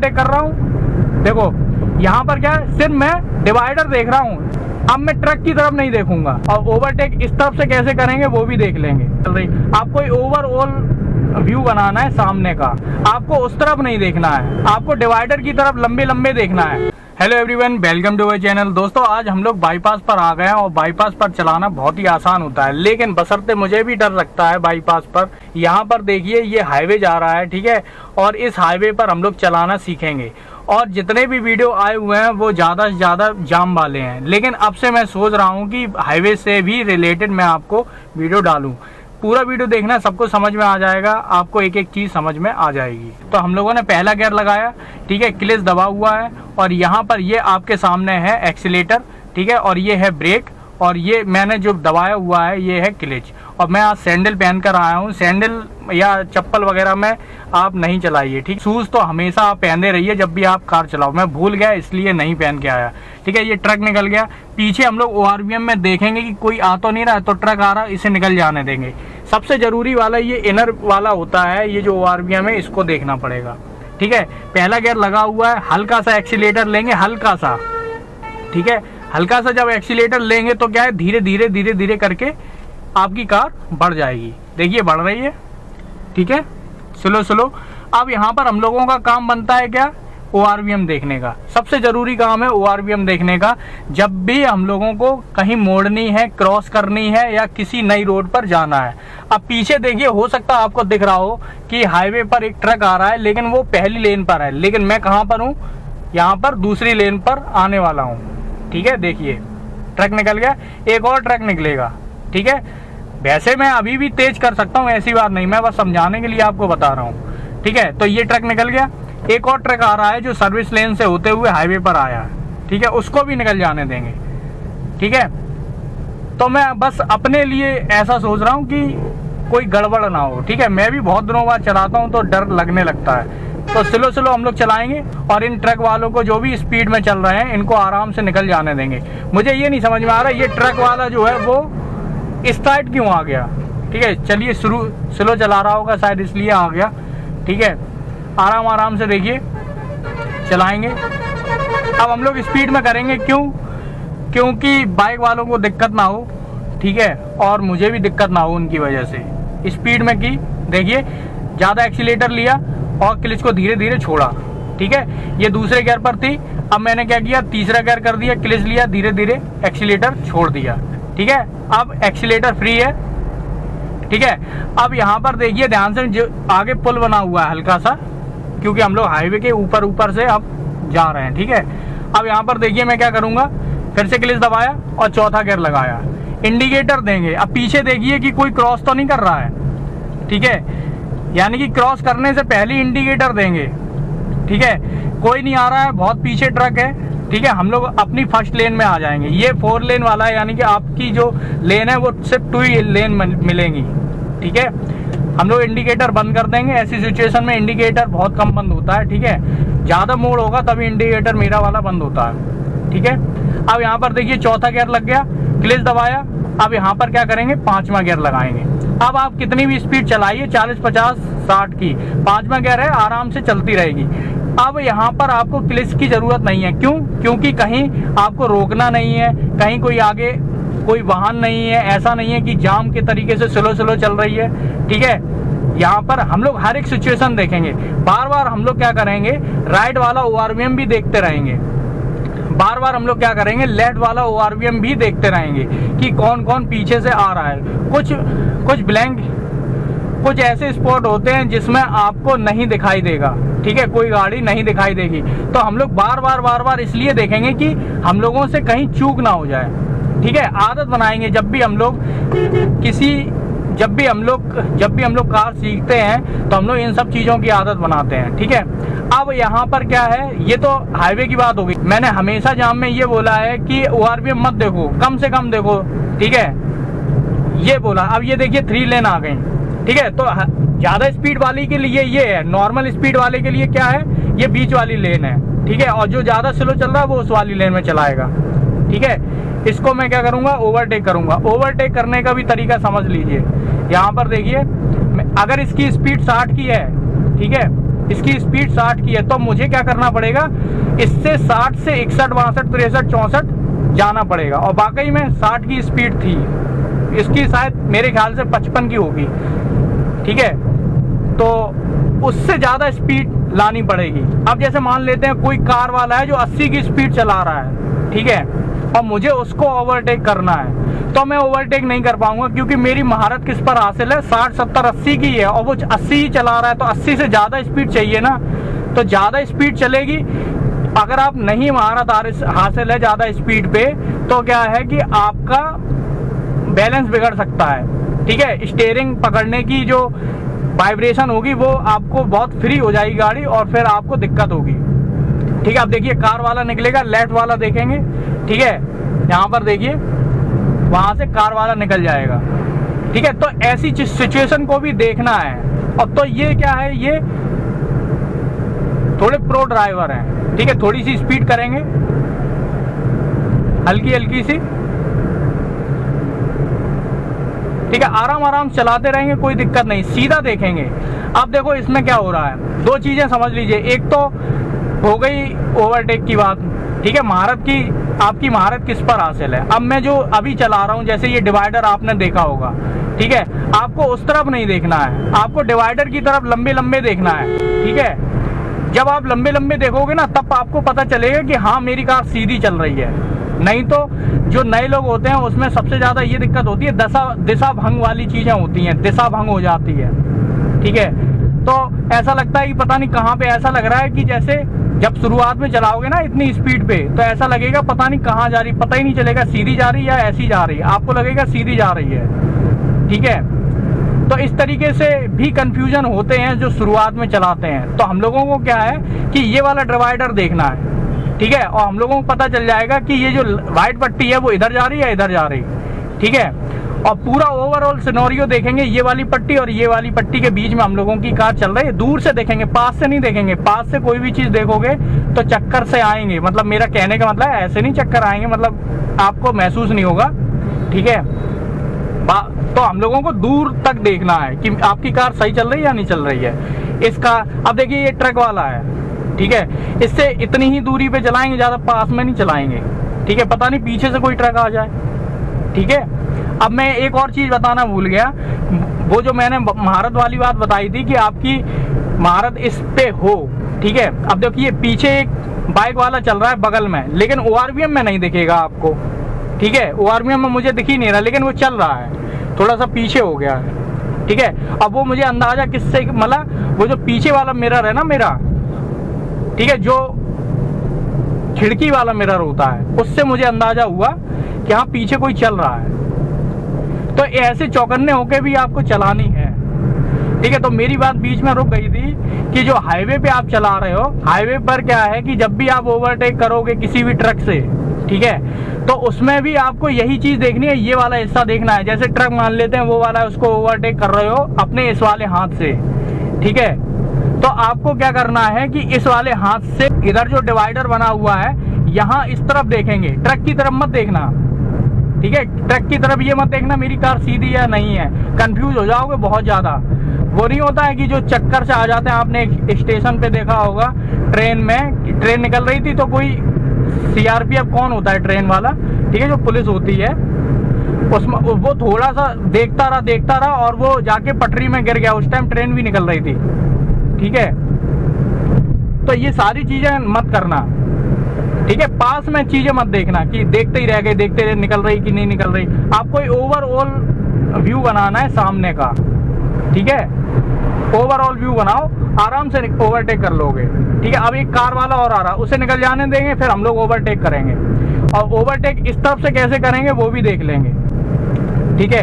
Overtake कर रहा हूँ, देखो यहाँ पर क्या है, सिर्फ मैं डिवाइडर देख रहा हूँ। अब मैं ट्रक की तरफ नहीं देखूंगा, और ओवरटेक इस तरफ से कैसे करेंगे वो भी देख लेंगे। आपको ओवरऑल व्यू बनाना है सामने का, आपको उस तरफ नहीं देखना है, आपको डिवाइडर की तरफ लंबे लंबे देखना है। Hello everyone, welcome to my channel. दोस्तों आज हम लोग बाईपास पर आ गए हैं, और बाईपास पर चलाना बहुत ही आसान होता है, लेकिन बशर्ते मुझे भी डर लगता है बाईपास पर। यहाँ पर देखिए ये हाईवे जा रहा है, ठीक है, और इस हाईवे पर हम लोग चलाना सीखेंगे। और जितने भी वीडियो आए हुए हैं वो ज़्यादा से ज़्यादा जाम वाले हैं, लेकिन अब से मैं सोच रहा हूँ कि हाईवे से भी रिलेटेड मैं आपको वीडियो डालूँ। पूरा वीडियो देखना, सबको समझ में आ जाएगा, आपको एक एक चीज़ समझ में आ जाएगी। तो हम लोगों ने पहला गियर लगाया, ठीक है, क्लच दबा हुआ है, और यहाँ पर ये आपके सामने है एक्सीलेटर, ठीक है, और ये है ब्रेक, और ये मैंने जो दबाया हुआ है ये है क्लच। और मैं आज सैंडल पहन कर आया हूँ, सैंडल या चप्पल वगैरह में आप नहीं चलाइए, ठीक। शूज़ तो हमेशा आप पहनते रहिए जब भी आप कार चलाओ। मैं भूल गया इसलिए नहीं पहन के आया, ठीक है। ये ट्रक निकल गया, पीछे हम लोग ORVM में देखेंगे कि कोई आ तो नहीं रहा है, तो ट्रक आ रहा है, इसे निकल जाने देंगे। सबसे ज़रूरी वाला ये इनर वाला होता है, ये जो ORVM है इसको देखना पड़ेगा, ठीक है। पहला गियर लगा हुआ है, हल्का सा एक्सीलेटर लेंगे, हल्का सा, ठीक है। हल्का सा जब एक्सीलेटर लेंगे तो क्या है, धीरे धीरे धीरे धीरे करके आपकी कार बढ़ जाएगी। देखिए बढ़ रही है, ठीक है, स्लो स्लो। अब यहाँ पर हम लोगों का काम बनता है क्या, ORVM देखने का। सबसे ज़रूरी काम है ORVM देखने का, जब भी हम लोगों को कहीं मोड़नी है, क्रॉस करनी है, या किसी नई रोड पर जाना है। अब पीछे देखिए, हो सकता है आपको दिख रहा हो कि हाईवे पर एक ट्रक आ रहा है, लेकिन वो पहली लेन पर है, लेकिन मैं कहाँ पर हूँ, यहाँ पर दूसरी लेन पर आने वाला हूँ, ठीक है। देखिए ट्रक निकल गया, एक और ट्रक निकलेगा, ठीक है। वैसे मैं अभी भी तेज कर सकता हूँ, ऐसी बात नहीं, मैं बस समझाने के लिए आपको बता रहा हूँ, ठीक है। तो ये ट्रक निकल गया, एक और ट्रक आ रहा है जो सर्विस लेन से होते हुए हाईवे पर आया है, ठीक है, उसको भी निकल जाने देंगे, ठीक है। तो मैं बस अपने लिए ऐसा सोच रहा हूँ कि कोई गड़बड़ ना हो, ठीक है। मैं भी बहुत दिनों बाद चलाता हूँ तो डर लगने लगता है, तो स्लो स्लो हम लोग चलाएंगे, और इन ट्रक वालों को जो भी स्पीड में चल रहे हैं इनको आराम से निकल जाने देंगे। मुझे ये नहीं समझ में आ रहा ये ट्रक वाला जो है वो इस साइड क्यों आ गया, ठीक है। चलिए स्लो चला रहा होगा शायद, इसलिए आ गया, ठीक है। आराम आराम से देखिए चलाएंगे। अब हम लोग स्पीड में करेंगे, क्योंकि बाइक वालों को दिक्कत ना हो, ठीक है, और मुझे भी दिक्कत ना हो उनकी वजह से। स्पीड में की, देखिए ज़्यादा एक्सीलेटर लिया और क्लच को धीरे धीरे छोड़ा, ठीक है। ये दूसरे गियर पर थी, अब मैंने क्या किया, तीसरा गियर कर दिया, क्लच लिया, धीरे धीरे एक्सीलेटर छोड़ दिया, ठीक है। अब एक्सीलेटर फ्री है, ठीक है। अब यहाँ पर देखिए ध्यान से, जो आगे पुल बना हुआ है हल्का सा, क्योंकि हम लोग हाईवे के ऊपर से अब जा रहे हैं, ठीक है। अब यहाँ पर देखिए मैं क्या करूँगा, फिर से क्लच दबाया और चौथा गियर लगाया, इंडिकेटर देंगे। अब पीछे देखिए कि कोई क्रॉस तो नहीं कर रहा है, ठीक है, यानी कि क्रॉस करने से पहले इंडिकेटर देंगे, ठीक है। कोई नहीं आ रहा है, बहुत पीछे ट्रक है, ठीक है। हम लोग अपनी फर्स्ट लेन में आ जाएंगे। ये 4 लेन वाला है, यानी कि आपकी जो लेन है वो सिर्फ 2 लेन मिलेंगी, ठीक है। हम लोग इंडिकेटर बंद कर देंगे। ऐसी सिचुएशन में इंडिकेटर बहुत कम बंद होता है, ठीक है। ज़्यादा मोड़ होगा तभी इंडिकेटर मेरा वाला बंद होता है, ठीक है। अब यहाँ पर देखिए चौथा गियर लग गया, क्लच दबाया। अब यहाँ पर क्या करेंगे, 5वां गियर लगाएंगे। अब आप कितनी भी स्पीड चलाइए, 40, 50, 60 की, 5वां गियर है, आराम से चलती रहेगी। अब यहाँ पर आपको क्लच की जरूरत नहीं है, क्योंकि कहीं आपको रोकना नहीं है, कहीं कोई आगे कोई वाहन नहीं है, ऐसा नहीं है कि जाम के तरीके से स्लो स्लो चल रही है, ठीक है। यहाँ पर हम लोग हर एक सिचुएशन देखेंगे। बार बार हम लोग क्या करेंगे, राइट वाला ORVM भी देखते रहेंगे, बार बार हम लोग क्या करेंगे, लेफ्ट वाला ORVM भी देखते रहेंगे कि कौन कौन पीछे से आ रहा है। कुछ ब्लैंक, कुछ ऐसे स्पॉट होते हैं जिसमें आपको नहीं दिखाई देगा, ठीक है, कोई गाड़ी नहीं दिखाई देगी। तो हम लोग बार बार इसलिए देखेंगे कि हम लोगों से कहीं चूक ना हो जाए, ठीक है। आदत बनाएंगे, जब भी हम लोग कार सीखते हैं तो हम लोग इन सब चीज़ों की आदत बनाते हैं, ठीक है। अब यहाँ पर क्या है, ये तो हाईवे की बात होगी। मैंने हमेशा जाम में ये बोला है कि ORVM मत देखो, कम से कम देखो, ठीक है, ये बोला। अब ये देखिए 3 लेन आ गई, ठीक है। तो ज़्यादा स्पीड वाली के लिए ये है, नॉर्मल स्पीड वाले के लिए क्या है, ये बीच वाली लेन है, ठीक है। और जो ज़्यादा स्लो चल रहा है वो उस वाली लेन में चलाएगा, ठीक है। इसको मैं क्या करूँगा, ओवरटेक करूँगा। ओवरटेक करने का भी तरीका समझ लीजिए। यहाँ पर देखिए, अगर इसकी स्पीड 60 की है, ठीक है, इसकी स्पीड 60 की है, तो मुझे क्या करना पड़ेगा, इससे 60 से 61, 62, 63, 64 जाना पड़ेगा। और वाकई में 60 की स्पीड थी, इसकी शायद मेरे ख्याल से 55 की होगी, ठीक है। तो उससे ज़्यादा स्पीड लानी पड़ेगी। अब जैसे मान लेते हैं कोई कार वाला है जो 80 की स्पीड चला रहा है, ठीक है, और मुझे उसको ओवरटेक करना है, तो मैं ओवरटेक नहीं कर पाऊंगा, क्योंकि मेरी महारत किस पर हासिल है, 60, 70, 80 की है, और वो 80 ही चला रहा है, तो 80 से ज़्यादा स्पीड चाहिए ना, तो ज़्यादा स्पीड चलेगी। अगर आप नहीं महारत हासिल है ज़्यादा स्पीड पे, तो क्या है कि आपका बैलेंस बिगड़ सकता है, ठीक है। स्टीयरिंग पकड़ने की जो वाइब्रेशन होगी वो आपको बहुत फ्री हो जाएगी गाड़ी, और फिर आपको दिक्कत होगी, ठीक है। अब देखिए कार वाला निकलेगा, लेफ्ट वाला देखेंगे, ठीक है, यहाँ पर देखिए वहां से कार वाला निकल जाएगा, ठीक है। तो ऐसी सिचुएशन को भी देखना है। और तो ये क्या है, ये थोड़े प्रो ड्राइवर हैं, ठीक है। थोड़ी सी स्पीड करेंगे, हल्की हल्की सी, ठीक है, आराम आराम चलाते रहेंगे, कोई दिक्कत नहीं, सीधा देखेंगे। अब देखो इसमें क्या हो रहा है, दो चीजें समझ लीजिए। एक तो हो गई ओवरटेक की बात, ठीक है, महारत की, आपकी महारत किस पर हासिल है। अब मैं जो अभी चला रहा हूं, जैसे ये डिवाइडर आपने देखा होगा, ठीक है, आपको उस तरफ नहीं देखना है, आपको डिवाइडर की तरफ लंबे लंबे देखना है, ठीक है। जब आप लंबे लंबे देखोगे ना, तब आपको पता चलेगा कि हाँ मेरी कार सीधी चल रही है। नहीं तो जो नए लोग होते हैं उसमें सबसे ज्यादा ये दिक्कत होती है, दिशा भंग वाली चीजें होती हैं, दिशा भंग हो जाती है, ठीक है। तो ऐसा लगता है कि पता नहीं कहाँ पे, ऐसा लग रहा है कि जैसे जब शुरुआत में चलाओगे ना इतनी स्पीड पे, तो ऐसा लगेगा पता नहीं कहाँ जा रही, पता ही नहीं चलेगा सीधी जा रही है या ऐसी जा रही है, आपको लगेगा सीधी जा रही है, ठीक है। तो इस तरीके से भी कंफ्यूजन होते हैं जो शुरुआत में चलाते हैं। तो हम लोगों को क्या है कि ये वाला डिवाइडर देखना है, ठीक है, और हम लोगों को पता चल जाएगा कि ये जो व्हाइट पट्टी है वो इधर जा रही है, इधर जा रही, ठीक है। और पूरा ओवरऑल सिनेरियो देखेंगे, ये वाली पट्टी और ये वाली पट्टी के बीच में हम लोगों की कार चल रही है। दूर से देखेंगे, पास से नहीं देखेंगे। पास से कोई भी चीज देखोगे तो चक्कर से आएंगे, मतलब मेरा कहने का मतलब है ऐसे नहीं चक्कर आएंगे, मतलब आपको महसूस नहीं होगा, ठीक है। तो हम लोगों को दूर तक देखना है कि आपकी कार सही चल रही है या नहीं चल रही है। इसका अब देखिए ये ट्रक वाला है, ठीक है, इससे इतनी ही दूरी पे चलाएंगे, ज्यादा पास में नहीं चलाएंगे, ठीक है, पता नहीं पीछे से कोई ट्रक आ जाए, ठीक है। अब मैं एक और चीज बताना भूल गया, वो जो मैंने महारत वाली बात बताई थी कि आपकी महारत इस पे हो, ठीक है। अब देखिए पीछे एक बाइक वाला चल रहा है बगल में, लेकिन ORVM में नहीं दिखेगा आपको, ठीक है, ORVM में मुझे दिख ही नहीं रहा, लेकिन वो चल रहा है, थोड़ा सा पीछे हो गया है, ठीक है। अब वो मुझे अंदाजा किससे, मतलब वो जो पीछे वाला मिरर है ना मेरा, ठीक है, जो खिड़की वाला मिरर होता है, उससे मुझे अंदाजा हुआ कि हाँ पीछे कोई चल रहा है। तो ऐसे चौकन्ने होके भी आपको चलानी है, ठीक है। तो मेरी बात बीच में रुक गई थी कि जो हाईवे पे आप चला रहे हो, हाईवे पर क्या है कि जब भी आप ओवरटेक करोगे किसी भी ट्रक से, ठीक है, तो उसमें भी आपको यही चीज देखनी है, ये वाला हिस्सा देखना है। जैसे ट्रक मान लेते हैं वो वाला, उसको ओवरटेक कर रहे हो अपने इस वाले हाथ से, ठीक है, तो आपको क्या करना है कि इस वाले हाथ से इधर जो डिवाइडर बना हुआ है यहाँ इस तरफ देखेंगे, ट्रक की तरफ मत देखना, ठीक है। ट्रक की तरफ ये मत देखना मेरी कार सीधी या नहीं है, कंफ्यूज हो जाओगे बहुत ज्यादा। वो नहीं होता है कि जो चक्कर से आ जाते हैं, आपने स्टेशन पे देखा होगा, ट्रेन में, ट्रेन निकल रही थी तो कोई CRPF कौन होता है ट्रेन वाला, ठीक है, जो पुलिस होती है, उसमें वो थोड़ा सा देखता रहा और वो जाके पटरी में गिर गया, उस टाइम ट्रेन भी निकल रही थी, ठीक है। तो ये सारी चीजें मत करना, ठीक है। पास में चीजें मत देखना कि देखते ही रह गए, देखते रहे निकल रही कि नहीं निकल रही। आपको ओवरऑल व्यू बनाना है सामने का, ठीक है, ओवरऑल व्यू बनाओ, आराम से ओवरटेक कर लोगे, ठीक है। अब एक कार वाला और आ रहा, उसे निकल जाने देंगे, फिर हम लोग ओवरटेक करेंगे, और ओवरटेक इस तरफ से कैसे करेंगे वो भी देख लेंगे, ठीक है।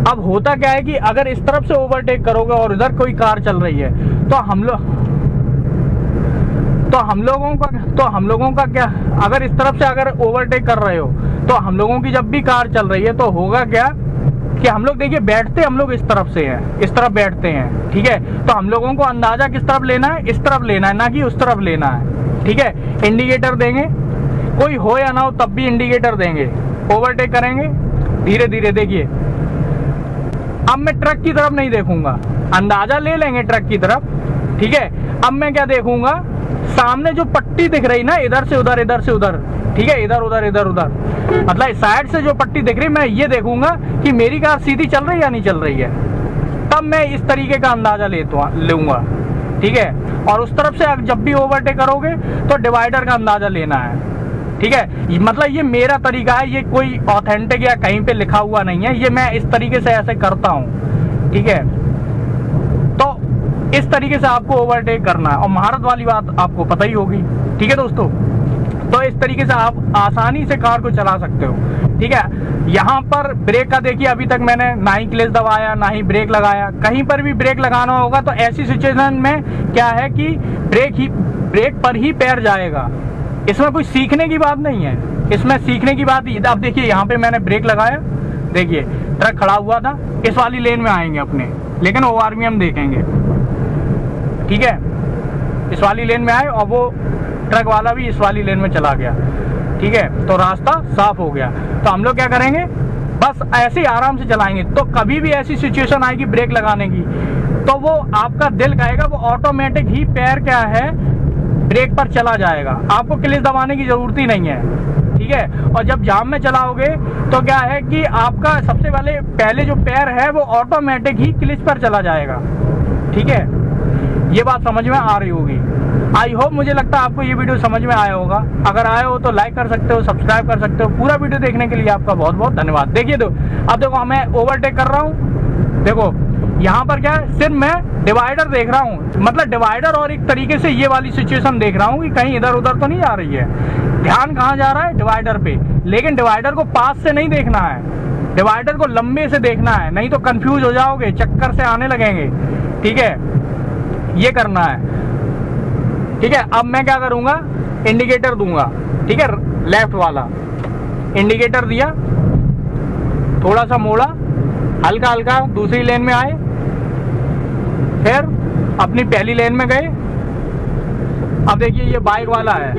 अब होता क्या है कि अगर इस तरफ से ओवरटेक करोगे और इधर कोई कार चल रही है, तो हम लोगों का क्या, अगर इस तरफ से अगर ओवरटेक कर रहे हो तो हम लोगों की जब भी कार चल रही है तो होगा क्या कि हम लोग देखिए बैठते हम लोग इस तरफ से हैं, इस तरफ बैठते हैं, ठीक है। तो हम लोगों को अंदाजा किस तरफ लेना है, इस तरफ लेना है, ना कि उस तरफ लेना है, ठीक है। इंडिकेटर देंगे, कोई हो या ना हो तब भी इंडिकेटर देंगे, ओवरटेक करेंगे धीरे धीरे। देखिए अब मैं ट्रक की तरफ नहीं देखूंगा, अंदाजा ले लेंगे ट्रक की तरफ, ठीक है। अब मैं क्या देखूंगा, सामने जो पट्टी दिख रही ना, इधर से उधर इधर से उधर, ठीक है, इधर उधर इधर उधर, मतलब साइड से जो पट्टी दिख रही, मैं ये देखूंगा कि मेरी कार सीधी चल रही है या नहीं चल रही है। तब मैं इस तरीके का अंदाजा लूंगा, ठीक है। और उस तरफ से आप जब भी ओवरटेक करोगे तो डिवाइडर का अंदाजा लेना है, ठीक है। मतलब ये मेरा तरीका है, ये कोई ऑथेंटिक या कहीं पे लिखा हुआ नहीं है, ये मैं इस तरीके से ऐसे करता हूँ, ठीक है। तो इस तरीके से आपको ओवरटेक करना है, और महारत वाली बात आपको पता ही होगी, ठीक है दोस्तों। तो इस तरीके से आप आसानी से कार को चला सकते हो, ठीक है। यहाँ पर ब्रेक का देखिए, अभी तक मैंने ना ही क्लच दबाया ना ही ब्रेक लगाया। कहीं पर भी ब्रेक लगाना होगा तो ऐसी सिचुएशन में क्या है कि ब्रेक पर ही पैर जाएगा। इसमें कोई सीखने की बात नहीं है, इसमें सीखने की बात। अब देखिए यहाँ पे मैंने ब्रेक लगाया, देखिए ट्रक खड़ा हुआ था, इस वाली लेन में आएंगे अपने, लेकिन ओआरवी हम देखेंगे, ठीक है। इस वाली लेन में आए और वो ट्रक वाला भी इस वाली लेन में चला गया, ठीक है। तो रास्ता साफ हो गया। तो हम लोग क्या करेंगे, बस ऐसे ही आराम से चलाएंगे। तो कभी भी ऐसी सिचुएशन आएगी ब्रेक लगाने की, तो वो आपका दिल कहेगा, वो ऑटोमेटिक ही पैर क्या है ब्रेक पर चला जाएगा, आपको क्लच दबाने की जरूरत ही नहीं है, ठीक है। और जब जाम में चलाओगे तो क्या है कि आपका सबसे पहले जो पैर है वो ऑटोमेटिक ही क्लच पर चला जाएगा, ठीक है। ये बात समझ में आ रही होगी। आई होप, मुझे लगता है आपको ये वीडियो समझ में आया होगा। अगर आया हो तो लाइक कर सकते हो, सब्सक्राइब कर सकते हो। पूरा वीडियो देखने के लिए आपका बहुत बहुत धन्यवाद। देखिए अब देखो मैं ओवरटेक कर रहा हूँ, देखो यहाँ पर क्या है, सिर्फ मैं डिवाइडर देख रहा हूँ, मतलब डिवाइडर और एक तरीके से ये वाली सिचुएशन देख रहा हूँ कि कहीं इधर उधर तो नहीं जा रही है। ध्यान कहाँ जा रहा है, डिवाइडर पे। लेकिन डिवाइडर को पास से नहीं देखना है, डिवाइडर को लंबे से देखना है, नहीं तो कंफ्यूज हो जाओगे, चक्कर से आने लगेंगे, ठीक है। ये करना है, ठीक है। अब मैं क्या करूंगा, इंडिकेटर दूंगा, ठीक है, लेफ्ट वाला इंडिकेटर दिया, थोड़ा सा मोड़ा, हल्का हल्का दूसरी लेन में आए, फिर अपनी पहली लेन में गए। अब देखिए ये बाइक वाला है,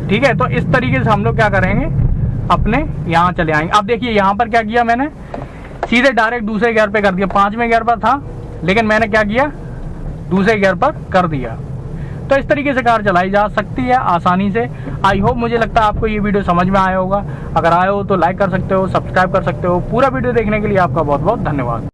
ठीक है। तो इस तरीके से हम लोग क्या करेंगे, अपने यहाँ चले आएंगे। अब देखिए यहाँ पर क्या किया मैंने, सीधे डायरेक्ट दूसरे गियर पे कर दिया। 5वें गियर पर था, लेकिन मैंने क्या किया, दूसरे गियर पर कर दिया। तो इस तरीके से कार चलाई जा सकती है आसानी से। आई होप, मुझे लगता है आपको ये वीडियो समझ में आया होगा। अगर आया हो तो लाइक कर सकते हो, सब्सक्राइब कर सकते हो। पूरा वीडियो देखने के लिए आपका बहुत बहुत धन्यवाद।